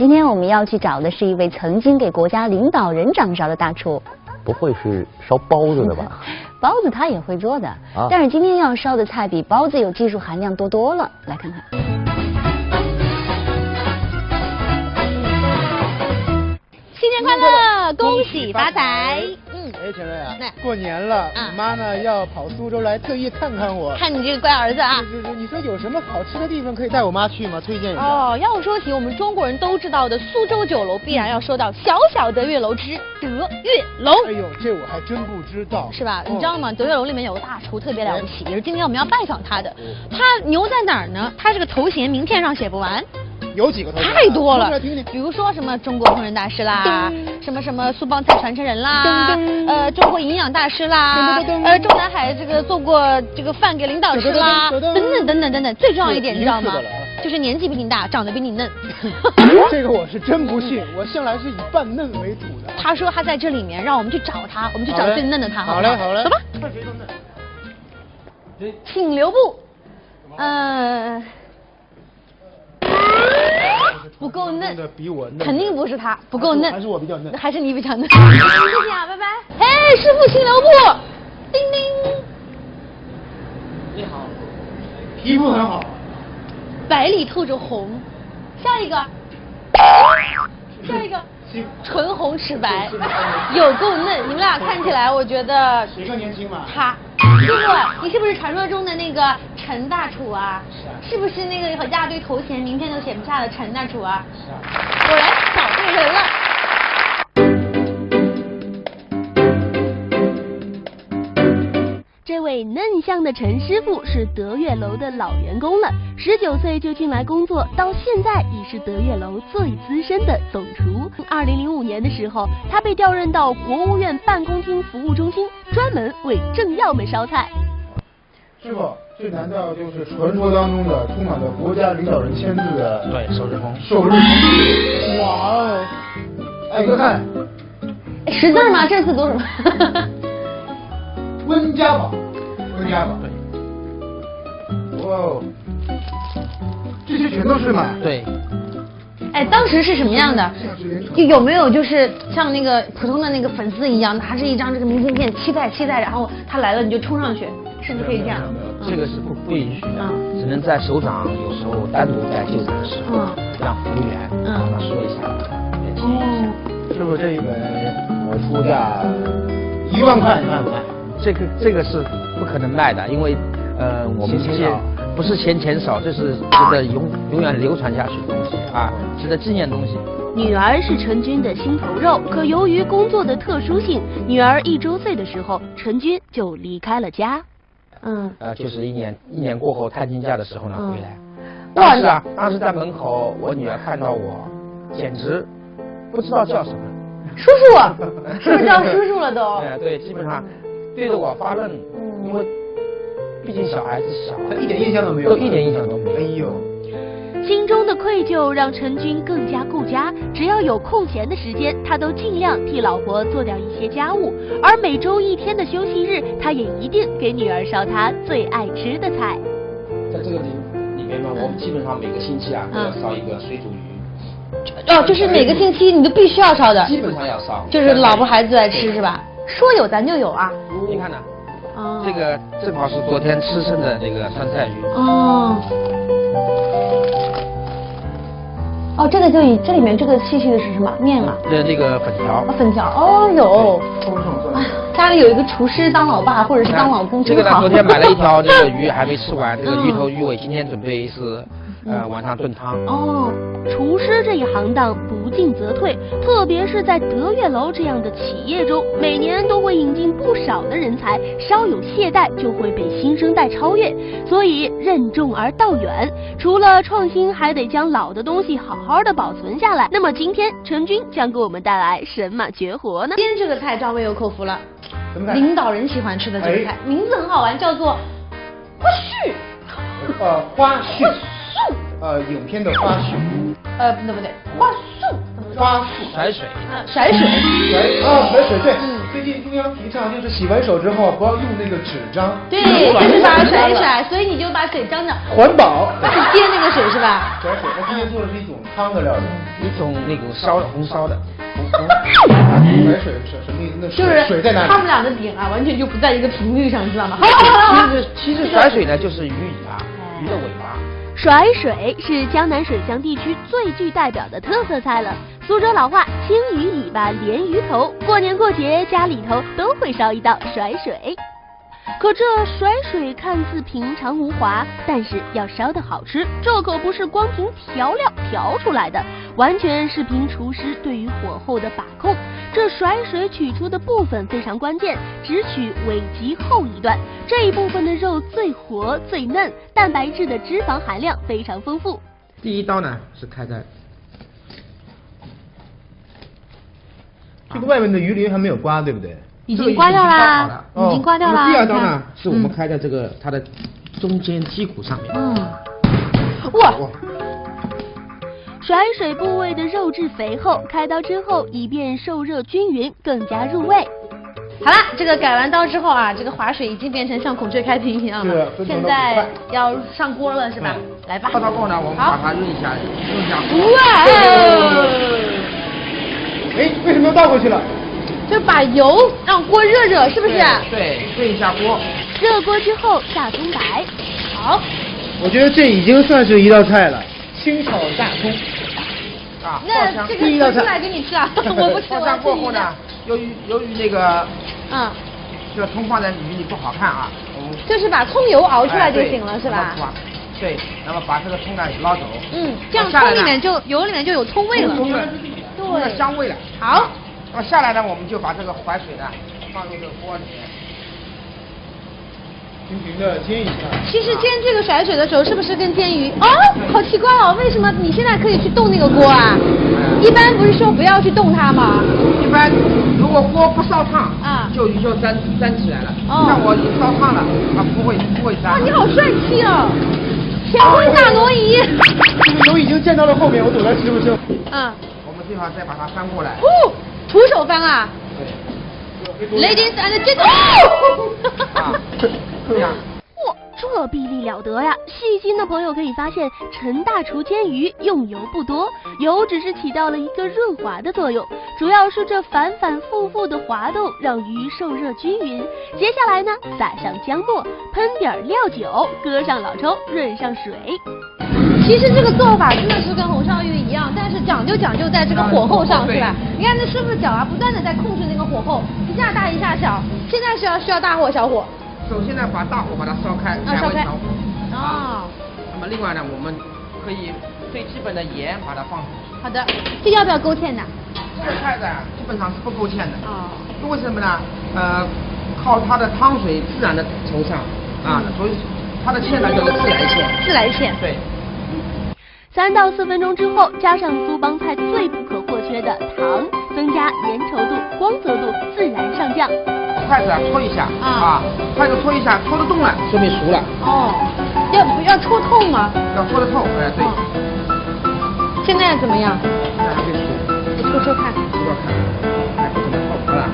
今天我们要去找的是一位曾经给国家领导人掌勺的大厨。不会是烧包子的吧？包子他也会做的，但是今天要烧的菜比包子有技术含量多了。来看看。新年快乐，恭喜发财！哎，陈瑞啊，过年了，我妈呢要跑苏州来，特意看看我。看你这个乖儿子啊！是，你说有什么好吃的地方可以带我妈去吗？推荐一下。哦，要说起我们中国人都知道的苏州酒楼，必然要说到小小德月楼之德月楼。哎呦，这我还真不知道，是吧？你知道吗？德月楼里面有个大厨特别了不起，也是今天我们要拜访他的。他牛在哪儿呢？他这个头衔名片上写不完。有几个头衔？太多了，比如说什么中国烹饪大师啦，什么苏帮菜传承人啦，中国营养大师啦，中南海这个做过这个饭给领导吃啦，等等。最重要一点，你知道吗？就是年纪比你大，长得比你嫩。这个我是真不信，我向来是以扮嫩为主的。他说他在这里面，让我们去找他，我们去找最嫩的他，好嘞，走吧。看谁更嫩。请留步。不够嫩，比我嫩，肯定不是他，不够嫩，还是我比较嫩，还是你比较嫩。谢谢啊，拜拜。哎，师傅，请留步。叮叮。你好，皮肤很好，白里透着红。下一个，唇红齿白，有够嫩。你们俩看起来，我觉得谁更年轻嘛？他。师傅，你是不是传说中的那个陈大厨啊？是不是那个一大堆头衔名片都写不下的陈大厨啊？果然找对人了。这位嫩香的陈师傅是德月楼的老员工了，19岁就进来工作，到现在已是德月楼最资深的总厨。2005年的时候，他被调任到国务院办公厅服务中心，专门为政要们烧菜。师傅，这难道就是传说当中的充满了国家领导人签字的？对，首日封。首日封。哇哦！哎，哥看，识字吗？这字读什么？温家宝。温家宝。对。哇哦！这些全都是吗？对。哎，当时是什么样的？有没有就是像那个普通的那个粉丝一样，拿着一张这个明信片，期待，然后他来了你就冲上去，是不是可以这样？这个是不允许的，只能在首长有时候单独在就餐时，让服务员跟他说一下。师傅，这一本我出价1万块，你卖不卖？这个是不可能卖的，因为我们这些不是钱少，这是值得永远流传下去的东西啊，值得纪念的东西。女儿是陈军的心头肉，可由于工作的特殊性，女儿1周岁的时候，陈军就离开了家。就是一年过后探亲假的时候呢回来。当时在门口，我女儿看到我，简直不知道叫什么。叔叔，是不是叫叔叔了都？对，基本上对着我发愣，因为毕竟小孩子小，他一点印象都没有，一点印象都没有。哎呦，心中的愧疚让陈军更加顾家，只要有空闲的时间，他都尽量替老婆做掉一些家务，而每周1天的休息日，他也一定给女儿烧她最爱吃的菜。在这个里面呢，我们基本上每个星期都要烧一个水煮鱼。就是每个星期你都必须要烧的。基本上要烧。就是老婆孩子爱吃是吧？说有咱就有啊。你看呢？这个正好是昨天吃剩的这个酸菜鱼。这个这里面这个细的是什么面啊？这个粉条。粉条有。哎呀，家里有一个厨师当老爸或者是当老公真好。这个昨天买了一条这个鱼还没吃完，这个鱼头鱼尾今天准备是晚上炖汤。厨师这一行当不进则退，特别是在德月楼这样的企业中，每年都会引进不少的人才，稍有懈怠就会被新生代超越，所以任重而道远，除了创新，还得将老的东西好好的保存下来。那么今天陈军将给我们带来什么绝活呢？今天这个菜赵薇有口福了，领导人喜欢吃的这个菜，名字很好玩，叫做花絮。花絮。影片的花絮。不对，花絮。甩水。甩水。甩水对。最近中央提倡就是洗完手之后不要用那个纸张，对，就是把它甩一甩，所以你就把水张着，环保。去接那个水是吧？甩水，他今天做的是一种汤的料理，一种那个烧的红烧的。甩水是什么意思？那就是水在哪里？他们俩的点啊，完全就不在一个频率上，知道吗？其实甩水呢就是鱼尾巴，鱼的尾巴。甩水是江南水乡地区最具代表的特色菜了。苏州老话“青鱼尾巴连鱼头”，过年过节家里头都会烧一道甩水。可这甩水看似平常无华，但是要烧得好吃，这可不是光凭调料调出来的，完全是凭厨师对于火候的把控。这甩水取出的部分非常关键，只取尾极后一段，这一部分的肉最活最嫩，蛋白质的脂肪含量非常丰富。第一刀呢是开在这个外面的鱼鳞还没有刮，对不对？已经刮掉啦，已经刮掉啦。第二刀呢是我们开在这个它的中间鸡骨上面。哇！甩水部位的肉质肥厚，开刀之后以便受热均匀，更加入味。好了，这个改完刀之后啊，这个划水已经变成像孔雀开屏一样了。现在要上锅了是吧？来吧。烧到后呢，我们把它润一下，哇！哎，为什么又倒过去了？就把油让锅热热，是不是？对，炖一下锅。热锅之后下葱白。好。我觉得这已经算是一道菜了，清炒大葱。啊，那这个出来给你吃啊，我不吃。爆香过后呢，由于那个，这个葱放在鱼里不好看啊，就是把葱油熬出来就行了，是吧？对，那么把这个葱呢捞走。这样葱里面油里面就有葱味了，对，香味了。好，那么下来呢，我们就把这个淮水呢放入这个锅里面。平平的煎一下。其实煎这个甩水的时候，是不是跟煎鱼？哦，好奇怪哦，为什么你现在可以去动那个锅啊？一般不是说不要去动它吗？一般如果锅不烧烫就鱼就粘起来了。像我已经烧烫了，不会粘。哇，你好帅气哦！乾坤大挪移。这个油已经溅到了后面，我走在师傅身后。我们最好再把它翻过来。徒手翻啊！对。Ladies and gentlemen。这样。哇，这臂力了得呀！细心的朋友可以发现，陈大厨煎鱼用油不多，油只是起到了一个润滑的作用，主要是这反反复复的滑动让鱼受热均匀。接下来呢，撒上姜末，喷点料酒，搁上老抽，润上水。其实这个做法真的是跟红烧鱼一样，但是讲究在这个火候上，是吧？你看这师傅的脚啊，不断的在控制那个火候，一下大一下小。现在需要大火小火。首先呢，把大火把它烧开，烧开。那么另外呢，我们可以最基本的盐把它放进去。好的，这要不要勾芡的？这个菜呢，基本上是不勾芡的。为什么呢？靠它的汤水自然的稠上所以它的芡呢叫做自来芡。自来芡。对。 3到4分钟之后，加上苏帮菜最不可或缺的糖，增加粘稠度、光泽度，自然上酱。筷子搓一下筷子搓一下，搓得动了，说明熟了。要戳透吗？要搓得透，对。现在怎么样？现在还没熟，我搓看。搓看，不怎么透，好了。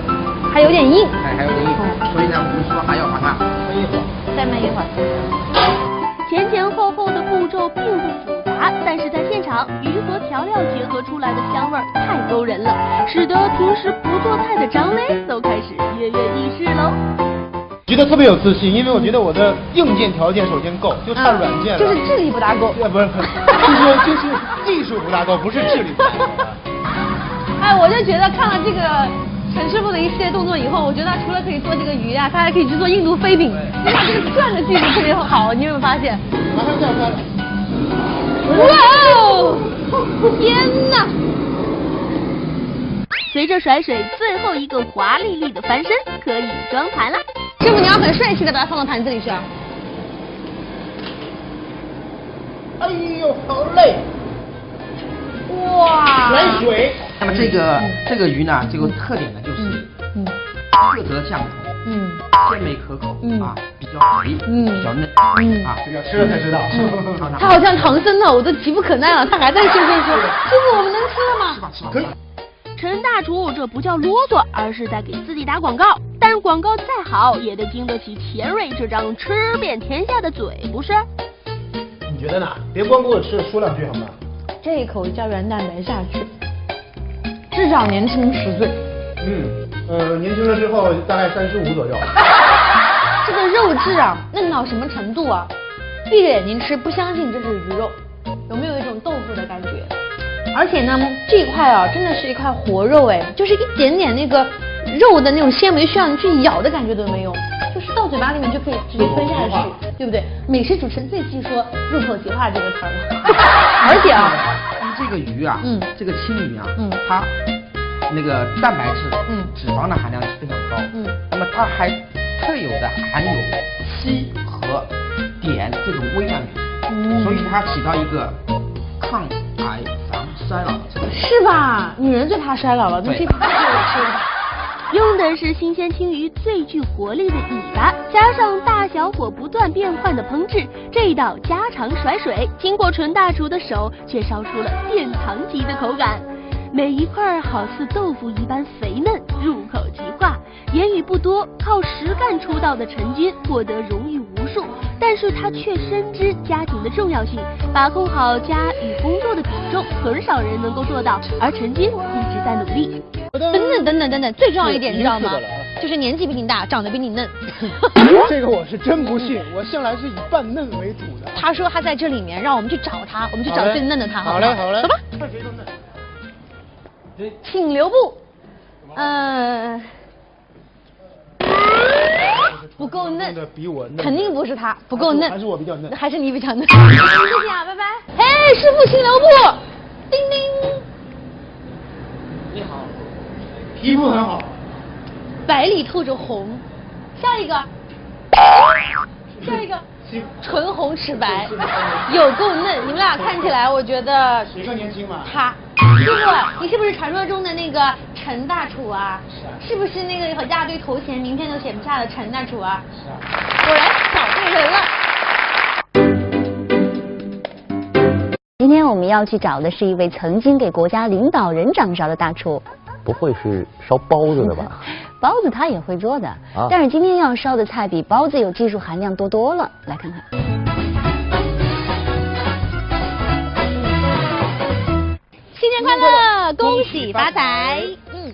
还有点硬。还有点硬。所以呢，我们说还要把它焖一会儿。再焖一会儿。前后后的步骤并不复杂，但是在现场，鱼和调料结合出来的香味太勾人了，使得平时不做菜的张磊都开始跃跃欲试喽。觉得特别有自信，因为我觉得我的硬件条件首先够，就差软件了。就是智力不大够。不是，就是技术不大够，不是智力不大够。我就觉得看了这个陈师傅的一系列动作以后，我觉得他除了可以做这个鱼啊，他还可以去做印度飞饼。因为他这个转的技术特别好，你有没有发现？马上就要开了。哇哦！天哪！随着甩水最后一个华丽丽的翻身，可以装盘了。师傅，你要很帅气的把它放到盘子里去啊！哎呦，好累！哇！甩水。那么这个鱼呢，这个特点呢就是色泽酱口，鲜美可口比较肥，比较嫩这个吃了才知道。它好像唐僧呢，我都急不可耐了，他还在身边说：“师傅，我们能吃了吗？”吃吧。陈大大厨这不叫啰嗦，而是在给自己打广告。但广告再好，也得经得起钱蕊这张吃遍天下的嘴，不是？你觉得呢？别光顾着吃，说两句好吗？这一口胶原蛋白下去，至少年轻10岁。年轻了之后大概35左右。这个肉质啊，嫩到什么程度啊？闭着眼睛吃，不相信这是鱼肉，有没有一种豆腐的感觉？而且呢，这一块啊，真的是一块活肉哎，就是一点点那个肉的那种纤维需要你去咬的感觉都没有，就是到嘴巴里面就可以直接吞下去，对不对？美食主持人最忌说入口即化这个词儿了。而且啊，这个鱼啊，这个青鱼啊，它那个蛋白质，脂肪的含量是非常高，那么它还特有的含有硒和碘这种微量元素，所以它起到一个抗癌防衰老的作用。是吧？女人最怕衰老了，那这怕是吧？用的是新鲜青鱼最具活力的尾巴，加上大小火不断变换的烹制，这一道家常甩水，经过纯大厨的手，却烧出了殿堂级的口感。每一块好似豆腐一般肥嫩，入口即化。言语不多，靠实干出道的陈军获得荣誉无数，但是他却深知家庭的重要性，把控好家与工作的比重，很少人能够做到，而陈军一直在努力。等等，最重要一点你知道吗？就是年纪比你大，长得比你嫩。这个我是真不信，我向来是以扮嫩为主的。他说他在这里面，让我们去找他，我们去找最嫩的他。好嘞，好嘞，走吧。看谁更嫩。请留步。不够嫩，比我嫩，肯定不是他，不够嫩，还是我比较嫩，还是你比较嫩。谢谢啊，拜拜。哎，师傅，请留步。叮叮。你好，皮肤很好，白里透着红。下一个，下一个，唇红齿白，有够嫩。你们俩看起来，我觉得谁更年轻嘛？他。师傅，你是不是传说中的那个陈大厨啊？是不是那个一大堆头衔，名片都写不下的陈大厨啊？是啊。果然找对人了。今天我们要去找的是一位曾经给国家领导人掌勺的大厨。不会是烧包子的吧？包子他也会做的，但是今天要烧的菜比包子有技术含量多了。来看看。新年快乐，恭喜发财！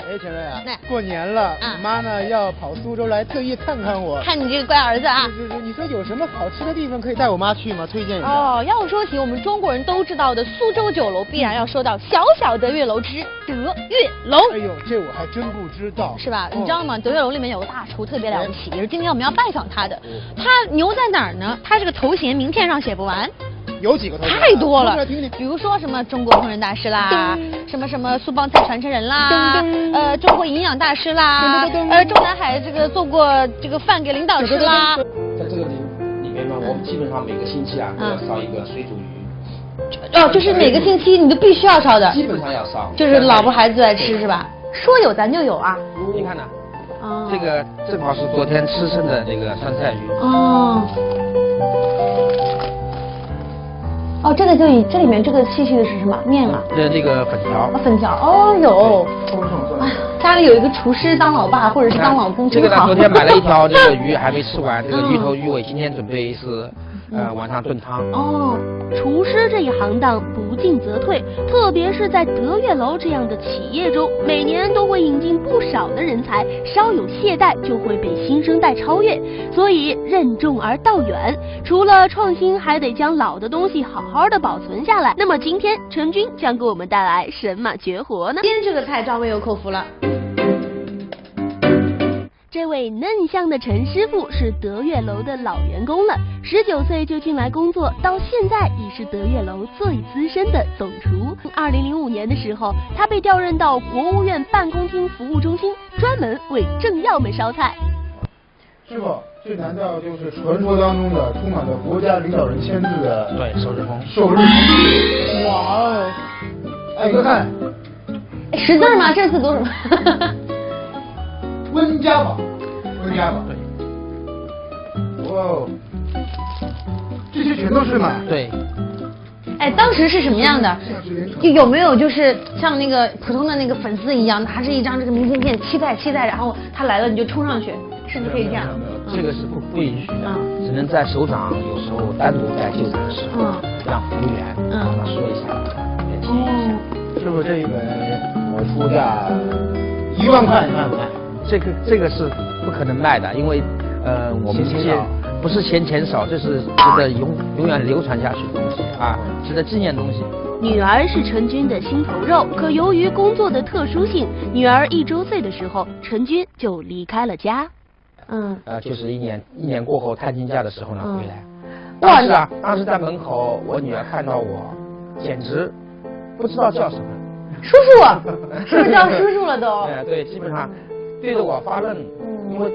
哎，陈瑞啊，过年了，我妈呢要跑苏州来，特意看看我。看你这个乖儿子啊！是，你说有什么好吃的地方可以带我妈去吗？推荐一下。哦，要说起我们中国人都知道的苏州酒楼，必然要说到小小德月楼之德月楼。哎呦，这我还真不知道。是吧？你知道吗？德月楼里面有个大厨特别了不起，也是今天我们要拜访他的。他牛在哪儿呢？他这个头衔名片上写不完。有几个头衔？太多了，来听听。比如说什么中国烹饪大师啦，什么苏帮菜传承人啦，中国营养大师啦，中南海这个做过这个饭给领导吃啦。在这个里面呢，我们基本上每个星期啊都要烧一个水煮鱼。哦，就是每个星期你都必须要烧的。基本上要烧。就是老婆孩子爱吃是吧？说有咱就有啊。你看呢？哦。这个正好是昨天吃剩的这个酸菜鱼。哦。哦，这个这里面这个细细的是什么面啊？那个粉条。粉条，哦有。哎呀，家里有一个厨师当老爸或者是当老公，这个呢，昨天买了一条这个鱼还没吃完，这个鱼头鱼尾今天准备是晚上炖汤。哦，厨师这一行当不进则退，特别是在德月楼这样的企业中，每年都会引进不少的人才，稍有懈怠就会被新生代超越，所以任重而道远。除了创新，还得将老的东西好好的保存下来。那么今天陈军将给我们带来什么绝活呢？今天这个菜赵薇有口福了。这位嫩香的陈师傅是德月楼的老员工了，19岁就进来工作，到现在已是德月楼最资深的总厨。2005年的时候，他被调任到国务院办公厅服务中心，专门为政要们烧菜。师傅，这难道就是传说当中的充满了国家领导人签字的对寿日封？寿日封，哇哦！哎，哥看，识字吗？这字读什么？温家宝，温家宝。对。哇哦，这些全都是吗？对。哎，当时是什么样的？有没有就是像那个普通的那个粉丝一样，拿着一张这个明信片，期待，然后他来了你就冲上去，是不是可以这样？这个是不允许的，只能在首长有时候单独在就诊的时候，让服务员跟他说一下。师傅，这一本我出价1万块，你卖不卖？这个是不可能卖的，因为我们这些不是钱少，这是值得永远流传下去的东西啊，值得纪念的东西。女儿是陈军的心头肉，可由于工作的特殊性，女儿1周岁的时候，陈军就离开了家。就是一年过后探亲假的时候呢回来。当时在门口，我女儿看到我，简直不知道叫什么。叔叔，是不是叫叔叔了都？对，基本上对着我发愣，因为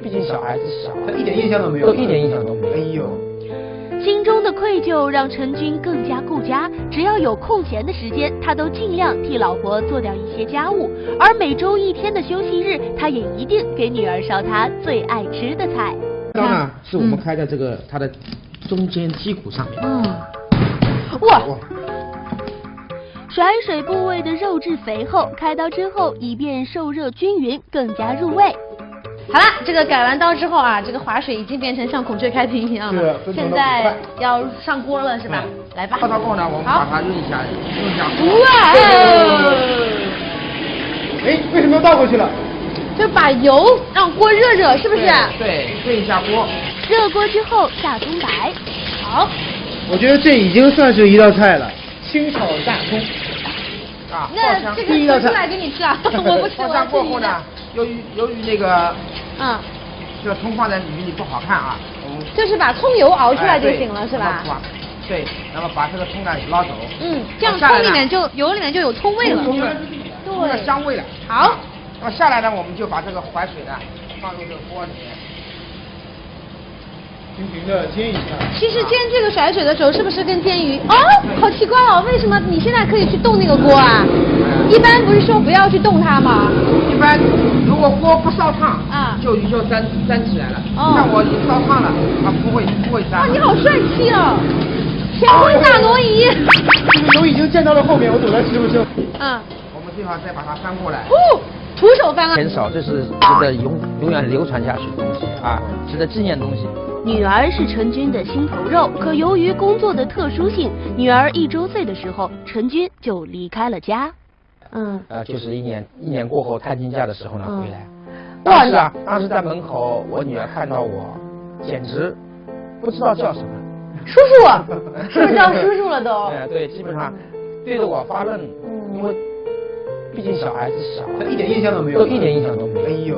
毕竟小孩子小，他一点印象都没有，一点印象都没有。哎呦，心中的愧疚让陈军更加顾家，只要有空闲的时间，他都尽量替老婆做掉一些家务，而每周1天的休息日，他也一定给女儿烧她最爱吃的菜。当然是我们开在这个它的中间鸡骨上面。哇！甩水部位的肉质肥厚，开刀之后以便受热均匀，更加入味。好了，这个改完刀之后啊，这个划水已经变成像孔雀开屏一样了。现在要上锅了是吧？来吧。烧到后呢，我们把它熨一下。哇！哎，为什么又倒回去了？就把油让锅热，是不是？对，煨一下锅。热锅之后下葱白。好。我觉得这已经算是一道菜了，清炒大葱。那这个盛出来给你吃啊，我不吃。放上过后呢，由于那个这个葱放在鱼里不好看啊，就是把葱油熬出来就行了，是吧？对，然后把这个葱呢捞走。这样葱里面油里面就有葱味了，葱的香味了。好，那么下来呢，我们就把这个淮水呢放入这个锅里面。轻轻的煎一下。其实煎这个甩水的时候，是不是跟煎鱼？好奇怪哦，为什么你现在可以去动那个锅啊？一般不是说不要去动它吗？一般如果锅不烧烫就鱼就粘起来了。像我已经烧烫了，它不会粘。你好帅气哦，天空大挪移。这个油已经溅到了后面，我躲在师傅身后。我们最好再把它翻过来。徒手翻了。钱少，这是值得永远流传下去的东西啊，值得纪念的东西。女儿是陈军的心头肉，可由于工作的特殊性，女儿1周岁的时候，陈军就离开了家。就是一年过后探亲假的时候呢回来。当时在门口，我女儿看到我，简直不知道叫什么。叔叔，是不是叫叔叔了都？对，基本上对着我发愣，因为毕竟小孩子小，他一点印象都没有，一点印象都没有。哎呦。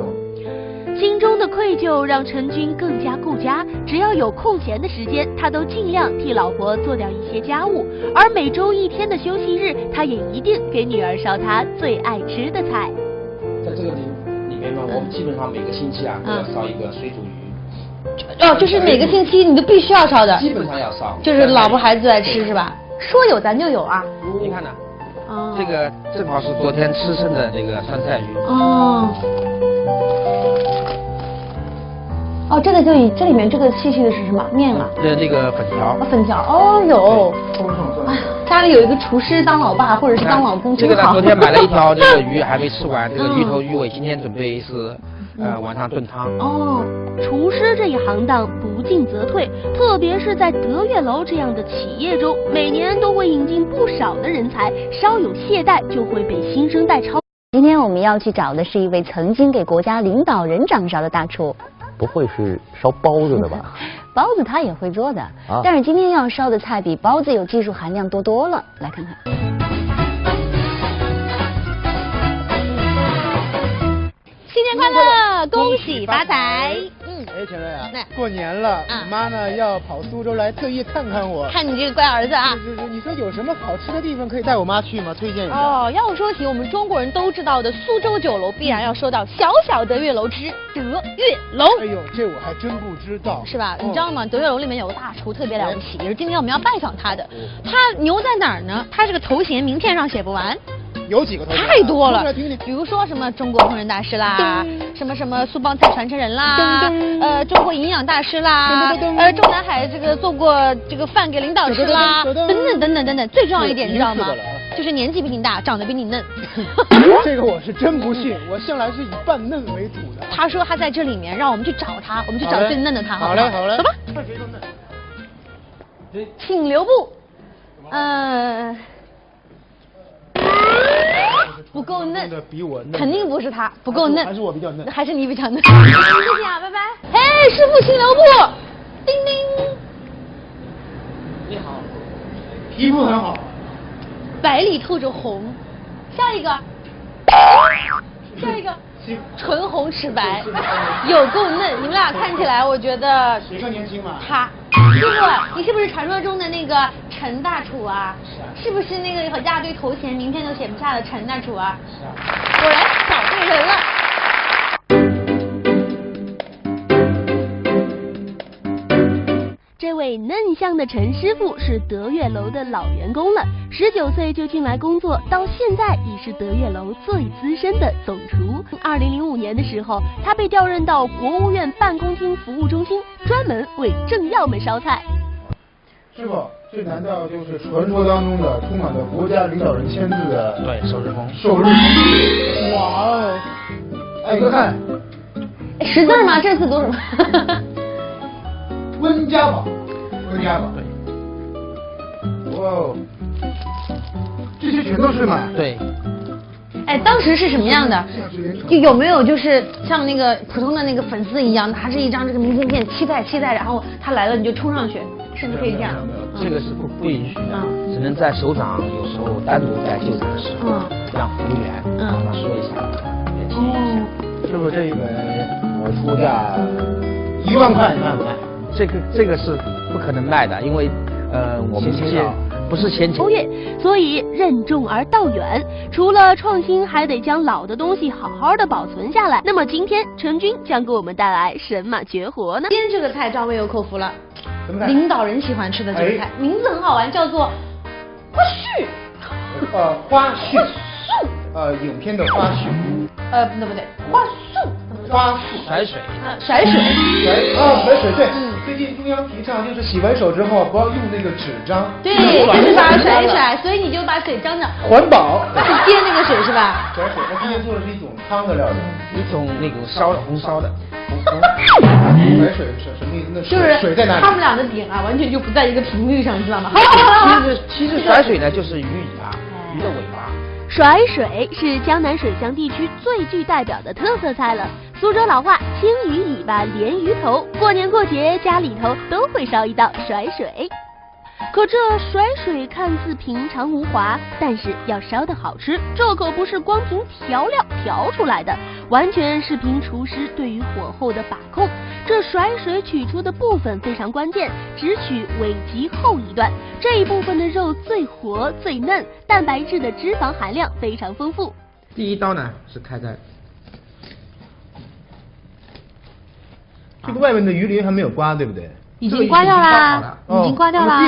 心中的愧疚让陈军更加顾家，只要有空闲的时间，他都尽量替老婆做掉一些家务，而每周1天的休息日，他也一定给女儿烧她最爱吃的菜。在这个里面呢，我们基本上每个星期都要烧一个水煮鱼。就是每个星期你都必须要烧的。基本上要烧。就是老婆孩子最爱吃是吧？说有咱就有啊。你看呢？这个正好是昨天吃剩的这个酸菜鱼。这个这里面这个细的是什么面啊？这个粉条。粉条，有。家里有一个厨师当老爸或者是当老公真好。这个昨天买了一条这个鱼还没吃完，这个鱼头鱼尾今天准备是晚上炖汤。厨师这一行当不进则退，特别是在德月楼这样的企业中，每年都会引进不少的人才，稍有懈怠就会被新生代超。今天我们要去找的是一位曾经给国家领导人掌勺的大厨。不会是烧包子的吧？包子他也会做的，但是今天要烧的菜比包子有技术含量多了。来看看。新年快乐，恭喜发财！陈瑞啊，过年了，我妈呢要跑苏州来特意看看我，看你这个乖儿子啊。是，你说有什么好吃的地方可以带我妈去吗？推荐一下。要说起我们中国人都知道的苏州酒楼，必然要说到小小德月楼之德月楼。哎呦，这我还真不知道，是吧？你知道吗？德月楼里面有个大厨特别了不起，也是今天我们要拜访他的。他牛在哪儿呢？他这个头衔名片上写不完。有几个头衔？太多了，听听。比如说什么中国烹饪大师啦，什么苏帮菜传承人啦，中国营养大师啦，中南海这个做过这个饭给领导吃啦，等等。最重要一点，你知道吗？就是年纪比你大，长得比你嫩。这个我是真不信，我向来是以扮嫩为主的。他说他在这里面，让我们去找他，我们去找最嫩的他。好嘞，走吧。看谁更嫩。请留步。不够嫩，比我嫩，肯定不是他，不够嫩，还是我比较嫩，还是你比较嫩。谢谢啊，拜拜。哎，师傅，请留步。叮叮。你好，皮肤很好，白里透着红。下一个，唇红齿白，有够嫩。你们俩看起来，我觉得谁更年轻嘛？他。师傅，你是不是传说中的那个陈大厨啊？是不是那个一大堆头衔，名片都写不下的陈大厨啊？是啊。果然找对人了。这位嫩香的陈师傅是德月楼的老员工了，19岁就进来工作，到现在已是德月楼最资深的总厨。2005年的时候，他被调任到国务院办公厅服务中心，专门为政要们烧菜。师傅，这难道就是传说当中的充满了国家领导人签字的对首饰风？哇哦！哎，哥看，识字吗？这字读什么？温家宝，对。哇哦，这些全都是吗？对。哎，当时是什么样的？有没有就是像那个普通的那个粉丝一样，拿着一张这个明信片，期待，然后他来了你就冲上去，是不是可以这样？这个是不允许的，只能在首长有时候单独在就餐时，让服务员跟他说一下。是不是这一本我出价1万块？这个是不可能卖的，因为我们这些不是先欧月，所以任重而道远。除了创新，还得将老的东西好好的保存下来。那么今天陈军将给我们带来什么绝活呢？今天这个菜赵薇又口服了，领导人喜欢吃的这个菜，名字很好玩，叫做花絮。花絮。影片的花絮。不对，花束。甩水。甩水。对。最近中央提倡就是洗完手之后不要用那个纸张，对，就是把它甩一甩，所以你就把水张着。环保。接那个水是吧？甩水，他今天做的是一种汤的料理，一种那种红烧的。甩水是什么意思？那就是水在哪里？他们俩的点啊，完全就不在一个频率上，知道吗？其实甩水呢，就是鱼尾巴，鱼的尾巴。甩水是江南水乡地区最具代表的特色菜了。苏州老话，青鱼尾巴连鱼头，过年过节家里头都会烧一道甩水。可这甩水看似平常无华，但是要烧得好吃，这可不是光凭调料调出来的，完全是凭厨师对于火候的把控。这甩水取出的部分非常关键，只取尾极后一段，这一部分的肉最活最嫩，蛋白质的脂肪含量非常丰富。第一刀呢是开在这个外面的鱼鳞还没有刮，对不对？已经刮掉啦，已经刮掉啦。